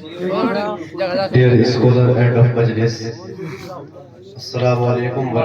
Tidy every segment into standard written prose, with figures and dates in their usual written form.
Dear scholar and of Majlis, Assalamu alaikum wa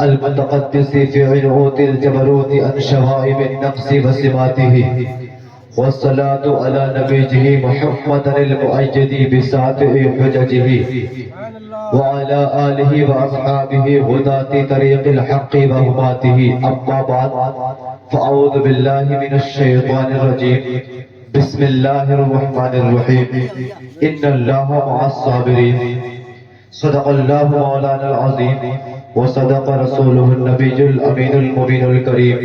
المتقدس في عنوت الجبروت عن شوائب النقص وسماته والصلاة على نبيه محمد المؤيد بساطع حججه وعلى آله وأصحابه هداة طريق الحق وهماته. أما بعد فأعوذ بالله من الشيطان الرجيم. بسم الله الرحمن الرحيم. إن الله مع الصابرين. صدق الله مولانا العظيم وصدق رسوله النبي الأمين المبين الكريم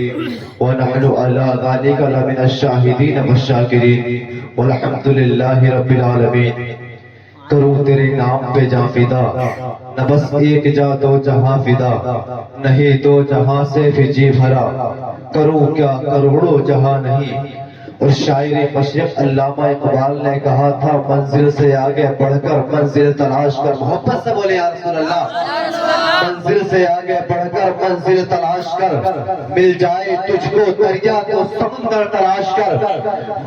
ونحن على ذلك لمن الشاهدين والشاكرين والحمد لله رب العالمين. کروں تیرے نام پہ جاں فدا، نہ بس ایک جا دو جہاں فدا، نہیں دو جہاں سے بھی جی بھرا، کروں کیا کروڑوں جہاں نہیں. اور شاعر مشرق علامہ اقبال نے کہا تھا، منزل سے آگے بڑھ کر منزل تلاش کر. محبت سے بولے یا رسول اللہ. منزل سے آگے بڑھ کر منزل تلاش کر، مل جائے تجھ کو دریا تو سمندر تلاش کر.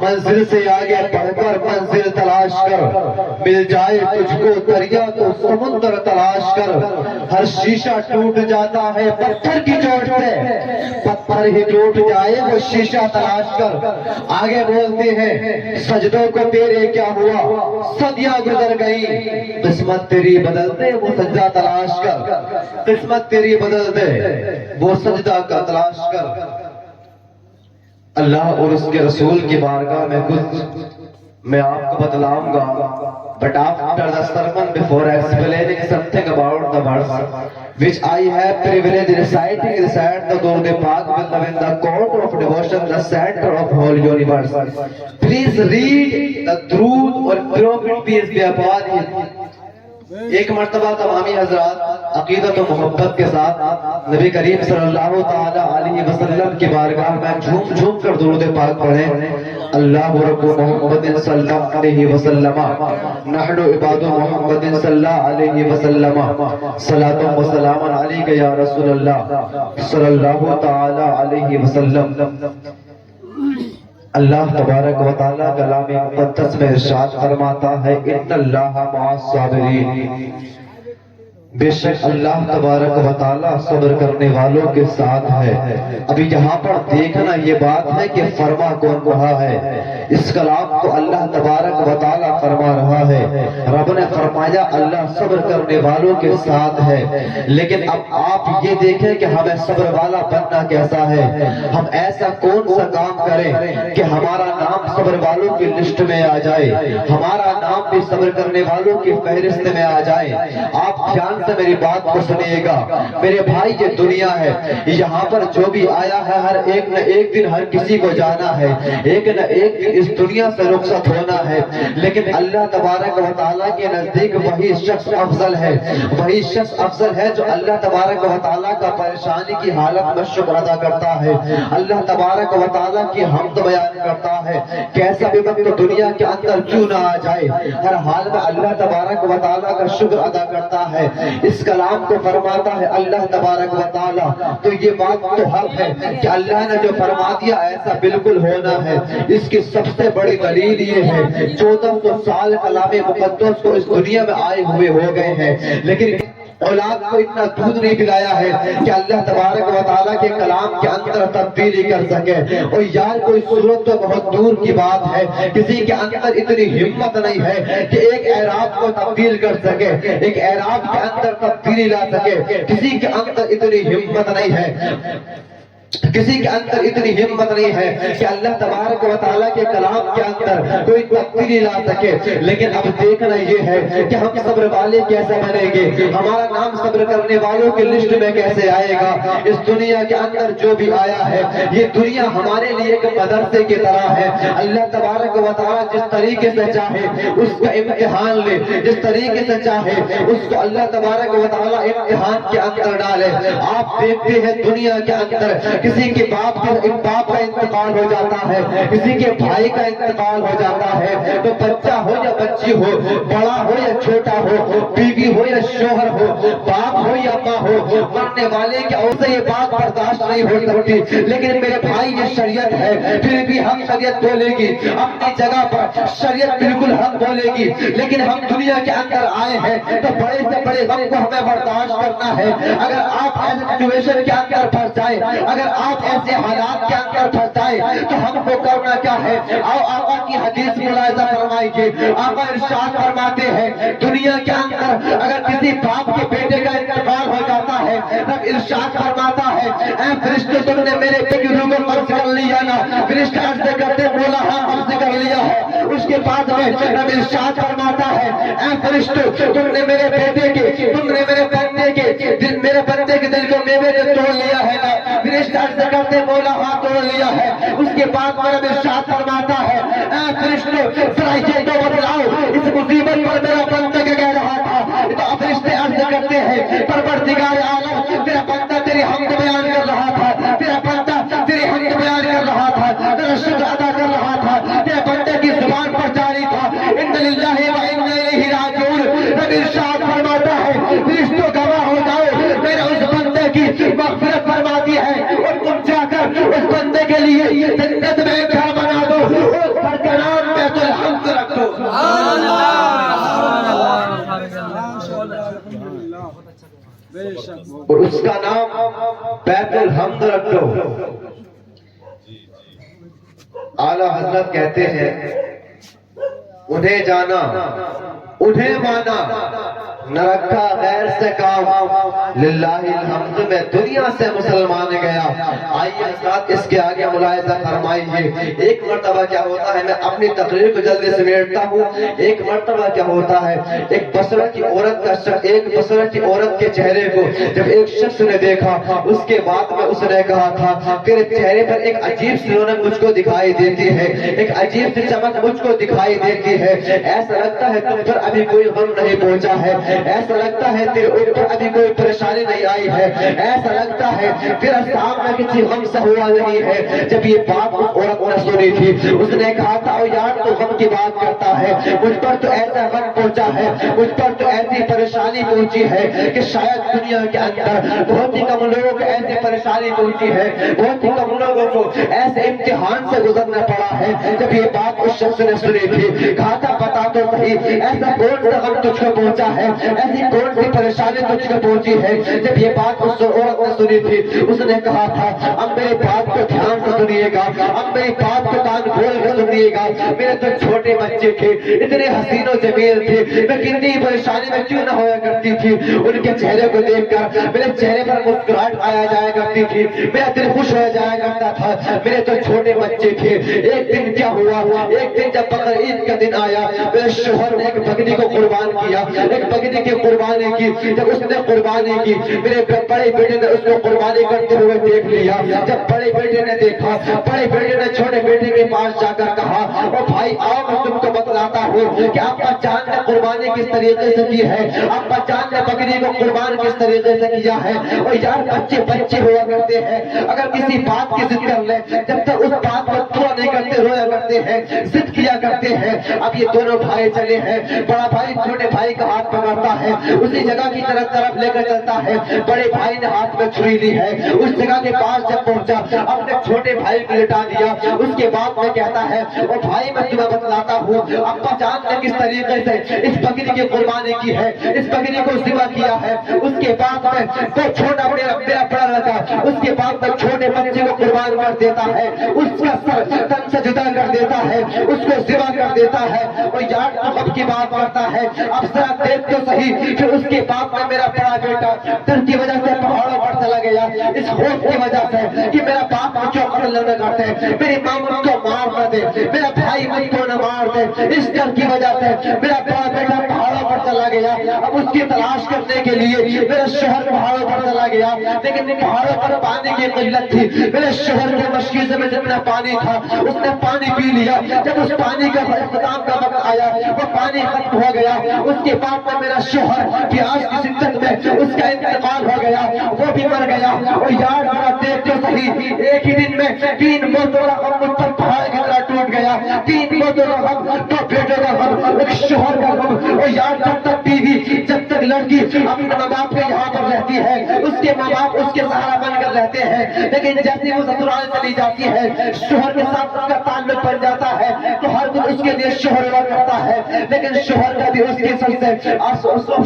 منزل سے آگے بڑھ کر منزل تلاش کر، مل جائے تجھ کو دریا تو سمندر تلاش کر. ہر شیشہ ٹوٹ جاتا ہے پتھر کی چوٹ سے، پتھر ہی ٹوٹ جائے وہ شیشہ تلاش کر. آگے بولتے ہیں، سجدوں کو تیرے کیا ہوا، صدیاں گزر گئی، قسمت تیری بدل دے وہ سجدہ تلاش کر. قسمت تیری بدل دے وہ سجدہ کا تلاش کر. اللہ اور اس کے رسول کی بارگاہ میں کچھ میں آپ کو بتلاؤں گا. But after the sermon, before explaining something about the verse which I have privilege reciting inside the Durud Pak will in the court of devotion, the center of whole universe. Please read the truth or prophet peace be upon him. ایک مرتبہ تمامی حضرات عقیدت و محبت کے ساتھ نبی کریم صلی اللہ تعالی علیہ وسلم کی بارگاہ میں جھوم جھوم کر درود پاک پڑھیں. اللہ رب محمد صلی اللہ علیہ وسلم، نحن عباد محمد صلی اللہ علیہ وسلم، صلاۃ و سلام علیک یا رسول اللہ صلی اللہ تعالی علیہ وسلم. اللہ تبارک و تعالیٰ کلام مقدس میں ارشاد فرماتا ہے، ان اللہ مع الصابرین. بے شک اللہ تبارک و تعالیٰ صبر کرنے والوں کے ساتھ ہے. ابھی یہاں پر دیکھنا یہ بات ہے کہ فرما کون رہا ہے. اس کلام کو اللہ تبارک و تعالیٰ فرما رہا ہے. رب نے فرمایا اللہ صبر کرنے والوں کے ساتھ ہے. لیکن اب آپ یہ دیکھیں کہ ہمیں صبر والا بننا کیسا ہے. ہم ایسا کون سا کام کریں کہ ہمارا نام صبر والوں کی لسٹ میں آ جائے، ہمارا نام بھی صبر کرنے والوں کی فہرست میں آ جائے. آپ دھیان سے میری بات کو سنیے گا میرے بھائی. یہ دنیا ہے، یہاں پر جو بھی آیا ہے ہر ایک نہ ایک دن ہر کسی کو جانا ہے، ایک نہ ایک دن اس دنیا سے رخصت ہونا ہے. لیکن اللہ تبارک و تعالیٰ کے نزدیک وہی شخص افضل ہے، وہی شخص افضل ہے جو اللہ تبارک و تعالیٰ کا پریشانی کی حالت میں شکر ادا کرتا ہے، اللہ تبارک و تعالیٰ کی حمد بیان کرتا ہے. کیسا بھی وقت دنیا کے اندر کیوں نہ آ جائے، ہر حال میں اللہ تبارک و تعالیٰ کا شکر ادا کرتا ہے. اس کلام کو فرماتا ہے اللہ تبارک و تعالیٰ، تو یہ بات تو حق ہے کہ اللہ نے جو فرما دیا ایسا بالکل ہونا ہے۔ اس کی سب سے بڑی دلیل یہ ہے 1400 سال کلام مقدس کو اس دنیا میں آئے ہوئے ہو گئے ہیں، لیکن اولاد کو اتنا دودھ نہیں پلایا ہے کہ اللہ تبارک و تعالیٰ کے کلام کے اندر تبدیلی کر سکے۔ اور یار کوئی صورت تو بہت دور کی بات ہے، کسی کے اندر اتنی ہمت نہیں ہے کہ ایک اعراب کو تبدیل کر سکے، ایک اعراب کے اندر تبدیلی لا سکے، کسی کے اندر اتنی ہمت نہیں ہے، کسی کے اندر اتنی ہمت نہیں ہے کہ اللہ تبارک و تعالیٰ کے کلام کے اندر کوئی تبدیلی لا سکے۔ لیکن اب دیکھنا یہ ہے کہ ہم صبر والے کیسے بنیں گے، ہمارا نام صبر کرنے والوں کی لسٹ میں کیسے آئے گا۔ اس دنیا کے اندر جو بھی آیا ہے، یہ دنیا ہمارے لیے ایک مدرسے کی طرح ہے۔ اللہ تبارک و تعالیٰ جس طریقے سے چاہے اس کا امتحان لے، جس طریقے سے چاہے اس کو اللہ تبارک و تعالیٰ امتحان کے اندر ڈالے۔ آپ دیکھتے ہیں دنیا کے اندر کسی کے باپ کا انتقال ہو جاتا ہے، کسی کے بھائی کا انتقال ہو جاتا ہے، تو بچہ ہو یا بچی ہو، بڑا ہو یا چھوٹا ہو، بیوی ہو یا شوہر ہو، باپ ہو یا ماں ہو، مرنے والے کی اور سے یہ بات برداشت نہیں ہو سکتی۔ لیکن میرے بھائی یہ شریعت ہے، پھر بھی ہم شریعت بولے گی اپنی جگہ پر، شریعت بالکل حق بولے گی، لیکن ہم دنیا کے اندر آئے ہیں تو بڑے سے بڑے غم کو ہمیں برداشت کرنا ہے۔ اگر آپ ایسے سچویشن کے اندر پھنس جائیں، اگر آپ ایسے حالات کے اندر پھنس جائیں تو ہم کو کرنا کیا ہے؟ آؤ آقا کی حدیث ملاحظہ فرمائیے۔ آقا ارشاد فرماتے ہیں دنیا کے اندر اگر کسی باپ کے بیٹے کا انتقال ہو جاتا ہے تب ارشاد فرماتا ہے اے فرشتے تم نے میرے بیٹے روح کو قبض کر لیا نا؟ فرشتے عرض کرتے مولا ہاں قبض کر لیا ہے۔ اس کے بعد میں رب ارشاد فرماتا ہے اے فرشتے تم نے میرے بیٹے کے، تم نے میرے بندے کے دل، میرے بندے کے دل کو میوے نے توڑ لیا ہے نا؟ فرشتے عرض کرتے مولا ہاں توڑ لیا ہے۔ اس کے بعد میں رب ارشاد فرماتا ہے اے فرشتے ذرا یہ تو بتلاؤ اس مصیبت پر میرا بندہ کیا کہہ رہا تھا؟ تو فرشتے عرض کرتے ہیں پروردگار عالم تیرا بندہ تیری حمد بیان کر رہا تھا، تیرا بندہ تیری حمد بیان کر رہا تھا، تیرا شکر ادا کر رہا تھا، تیرے بندے کی زبان پر جاری تھا ان للہ و انا الیہ راجعون۔ رب ارشاد فرماتا ہے فرشتوں گواہ ہو جاؤ میرے اس بندے کی مغفرت فرما دی ہے، اور تم جا کر اس بندے کے لیے جنت میں گھر بنا دو، اس گھر کا نام بیت الحمد رکھ دو۔ اور اس کا نام بیت الحمد رکھ دو۔ اعلیٰ حضرت کہتے ہیں انہیں جانا انہیں مانا نہ رکھا غیر سے کام، للہ الحمد میں دنیا سے مسلمان گیا۔ آئیے حضرات اس کے آگے ملاحظہ فرمائیے۔ ایک مرتبہ کیا ہوتا ہے، میں اپنی تقریر کو جلدی سمیٹتا ہوں۔ ایک مرتبہ کیا ہوتا ہے، ایک بصرہ کی عورت کے چہرے کو جب ایک شخص نے دیکھا، اس کے بعد میں اس نے کہا تھا تیرے چہرے پر ایک عجیب سی رونق مجھ کو دکھائی دیتی ہے، ایک عجیب سی چمک مجھ کو دکھائی دیتی ہے، ایسا لگتا ہے تم پر ابھی کوئی غم نہیں پہنچا ہے، ایسا لگتا ہے تیرے اوپر ابھی کوئی پریشانی نہیں آئی ہے، ایسا لگتا ہے تیرا سامنا کسی غم سے ہوا نہیں ہے۔ جب یہ بات اس عورت نے سنی تھی، اس نے کہا تھا او یار تو غم کی بات کرتا ہے، مجھ پر تو ایسا غم پہنچا ہے، مجھ پر تو ایسی پریشانی پہنچی ہے کہ شاید دنیا کے اندر بہت ہی کم لوگوں کو ایسی پریشانی پہنچی ہے، بہت ہی کم لوگوں کو ایسے امتحان سے گزرنا پڑا ہے۔ جب یہ بات اس شخص نے سنی تھی، کہا تھا بتا تو صحیح ایسا کون سا غم تجھ کو پہنچا ہے، ایسی کون سی پریشانی تجھ کو پہنچی ہے۔ جب یہ بات اس عورت نے سنی تھی، اس نے کہا تھا اب میری بات کو دھیان سے سنیے گا، اب میری بات کو کان کھول کے سنیے گا۔ میرے تو چھوٹے بچے تھے، اتنے حسین و جمیل تھے، میں کتنی پریشانی میں کیوں نہ ہویا کرتی تھی، ان کے چہرے کو دیکھ کر میرے چہرے پر مسکراہٹ آیا جایا کرتی تھی، میرا دل خوش ہو جایا کرتا تھا۔ میرے تو چھوٹے بچے تھے۔ ایک دن کیا ہوا، ایک دن جب بقر عید کا دن آیا، میرے شوہر نے ایک بکری کو قربان کیا، ایک بکری کی قربانی کی۔ جب اس نے قربانی کی، میرے بڑے بیٹے نے اس کو قربانی کرتے ہوئے دیکھ لیا۔ جب بڑے بیٹے نے دیکھا، بڑے بیٹے نے چھوٹے بیٹے کے پاس جا کر کہا او بھائی آؤ میں تم کو بتلاتا ہوں کہ ابا جان نے قربانی کس طریقے سے کی ہے، ابا جان نے بکری کو قربان کس طریقے سے کیا ہے۔ اور یار بچے بچے ہوا کرتے ہیں، اگر کسی بات کی ضد کر لے جب تک اس بات کو پورا نہیں کرتے رویا کرتے ہیں, ضد کیا کرتے ہیں. اب یہ دونوں بھائی چلے ہیں, بڑا بھائی چھوٹے بھائی کا ہاتھ پکڑتا ہے, اسی جگہ کی طرف لے کر چلتا ہے. بڑے بھائی نے ہاتھ میں چھری لی ہے, اس جگہ کے پاس جب پہنچا اپنے چھوٹے بھائی کو لٹا دیا. اس کے بعد میں کہتا ہے, وہ بھائی میں تمہیں بتلاتا ہوں ابا جان نے کس طریقے سے اس بکری کی قربانی کی ہے, اس بکری کو ذبح کیا ہے. اس کے بعد میں وہ چھوٹا میرا بڑا لڑکا اس کے بعد میں چھوٹے بچے کو قربان کر دیتا ہے, اس کا سر تن سے جدا کر دیتا ہے, اس کو ذبح کر دیتا ہے. اور یار اب کی بات کرتا ہے, اب ذرا دیکھ تو صحیح. پھر اس کے بعد میں میرا بڑا بیٹا ڈر کی وجہ سے پہاڑوں پر چلا گیا, اس خوف کی وجہ سے کہ میرا باپ مجھ کو قتل نہ کرتے, میری ماں مجھ کو مار نہ دے, میرا بھائی مجھ کو نہ مار دے. اس ڈر کی وجہ سے میرا بڑا بیٹا پہاڑوں پر چلا گیا. اب اس کی تلاش کرنے کے لیے میرا شوہر پہاڑوں پر چلا گیا, لیکن پہاڑوں پر پانی کی قلت تھی. میرے شوہر کے مشکیزے میں جتنا پانی تھا اس نے پانی پی لیا. جب اس پانی کا اختتام کا وقت آیا وہ پانی ختم ہو گیا. اس کے بعد میں میرا شوہر پیاس کی شدت میں اس کا انتقال ہو گیا, وہ بھی مر گیا. اور یار ذرا دیکھ تو صحیح, ایک ہی دن میں 3 موتوں کا غم مجھ پر پہاڑ کی طرح ٹوٹ گیا. 3 موتوں کا غم, 2 بیٹوں کا غم, ایک شوہر کا غم. اور یار جب تک بیوی, جب تک لڑکی اپنے ماں باپ کے یہاں پر رہتی ہے اس کے ماں باپ اس کے سہارا بن کر رہتے ہیں, لیکن جیسے وہ سسرال چلی جاتی ہے شوہر کے ساتھ اس کا تعلق بن جاتا ہے تو ہر دن اس کے لیے شوہر ہوا کرتا ہے. لیکن شوہر کا بھی اس کے سر سے,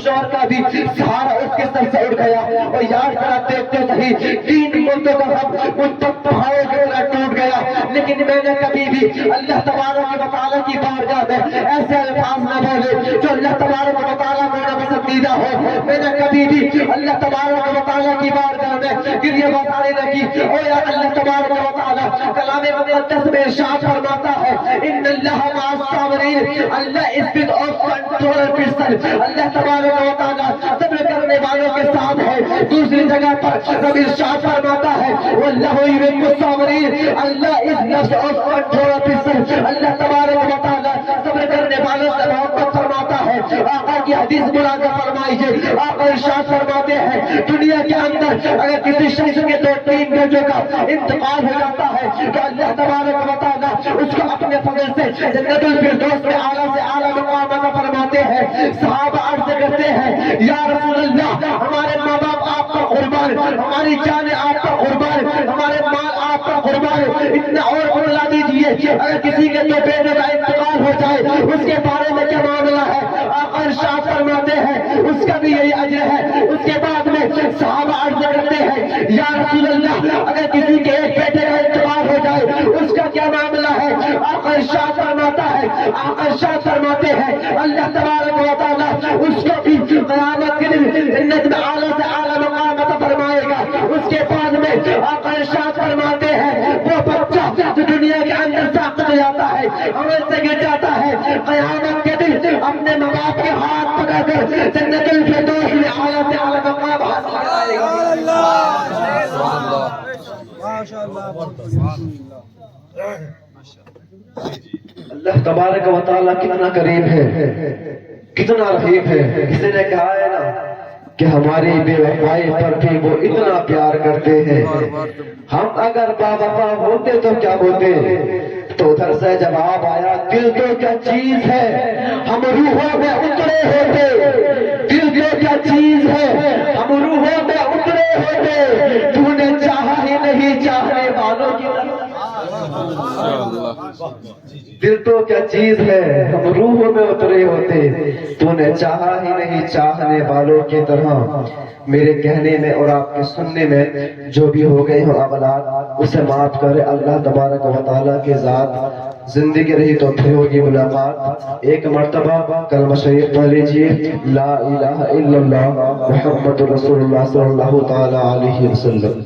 شوہر کا بھی سہارا اس کے سر سے اٹھ گیا. اور یار ذرا دیکھتے صحیح 3 مدتوں کا غم مجھ تک پہاڑوں کی طرح ٹوٹ گیا. لیکن میں نے کبھی بھی اللہ تبارک و تعالیٰ کی بارگاہ میں ایسے الفاظ نہ بولے جو اللہ تبارک و تعالیٰ کو نہ پسندیدہ ہو. میں نے کبھی بھی اللہ تبارک و تعالیٰ کی بارگاہ میں گریہ بازاری نہ کی. اور یا اللہ تبارک و تعالیٰ کلام مقدس میں ارشاد فرماتا ہے, ان اللہ مع الصابرین, Allah is with of control person. Allah تبارک و تعالیٰ صبر کرنے والوں کے ساتھ ہے. دوسری جگہ پر رب ارشاد فرماتا ہے, واللہ یحب الصابرین, اللہ از نفس آف کنٹرول پرسن. اللہ تبارک و تعالیٰ صبر کرنے والوں سے محبت فرماتا ہے. آقا کی حدیث ملاحظہ فرمائیے, آقا ارشاد فرماتے ہیں دنیا کے اندر اگر کسی شخص کے 2-3 بیٹوں کا انتقال ہو جاتا ہے تو اللہ تبارک و تعالیٰ اس کو اپنے فضل سے جنت الفردوس میں اعلیٰ سے اعلیٰ مقام عطا فرماتے ہیں. صحابہ عرض کرتے ہیں, یا رسول اللہ ہمارے ماں باپ آپ کا قربان, ہماری جانیں آپ کا قربان, ہمارے مال آپ کا قربان, اتنا اور بلا دیجیے اگر کسی کے 2 بیٹوں کا انتقال ہو جائے اس کے بارے میں کیا معاملہ ہے. آقا ارشاد فرماتے ہیں اس کا بھی یہی اجر ہے. اس کے بعد میں صحابہ عرض کرتے ہیں, یا رسول اللہ اگر کسی کے 1 بیٹے کا انتقال ہو جائے اس کا کیا معاملہ ہے. آقا ارشاد فرماتا ہے, آقا ارشاد فرماتے ہیں اللہ تبارک و تعالیٰ اس کو بھی قیامت کے دن جنت میں اعلیٰ سے اعلیٰ مقام عطا فرمائے گا. اس کے بعد میں آقا ارشاد فرماتے ہیں وہ بچہ جو دنیا کے اندر ساخت ہو جاتا ہے, عمل سے گر جاتا ہے, قیامت کے دن اپنے ماں باپ کے ہاتھ پکڑ کر جنت الفردوس میں اعلیٰ سے اعلیٰ مقام حاصل کرائے گا. اللہ تبارک و تعالیٰ کتنا کریم ہے, کتنا رحیم ہے. کسی نے کہا ہے نا کہ ہماری بے وفائی پر بھی وہ اتنا پیار کرتے ہیں. ہم اگر با وفا ہوتے تو کیا ہوتے, تو ادھر سے جواب آیا, دل تو کیا چیز ہے ہم روحوں میں اترے ہوتے, دل تو کیا چیز ہے ہم روحوں میں اترے ہوتے, تو نے چاہا ہی نہیں چاہنے والوں کی طرح. دل تو کیا چیز ہے ہم روحوں میں اترے ہوتے, تو نے چاہا ہی نہیں چاہنے والوں کی طرح. میرے کہنے میں اور آپ کے سننے میں جو بھی ہو گئے ہو اغلاط اسے معاف کرے اللہ تبارک و تعالیٰ کے ذات. زندگی رہی تو پھر ہوگی ملاقات. ایک مرتبہ کلمہ شریف پڑھ لیجیے, لا الہ الا اللہ محمد رسول اللہ صلی اللہ تعالی علیہ وسلم.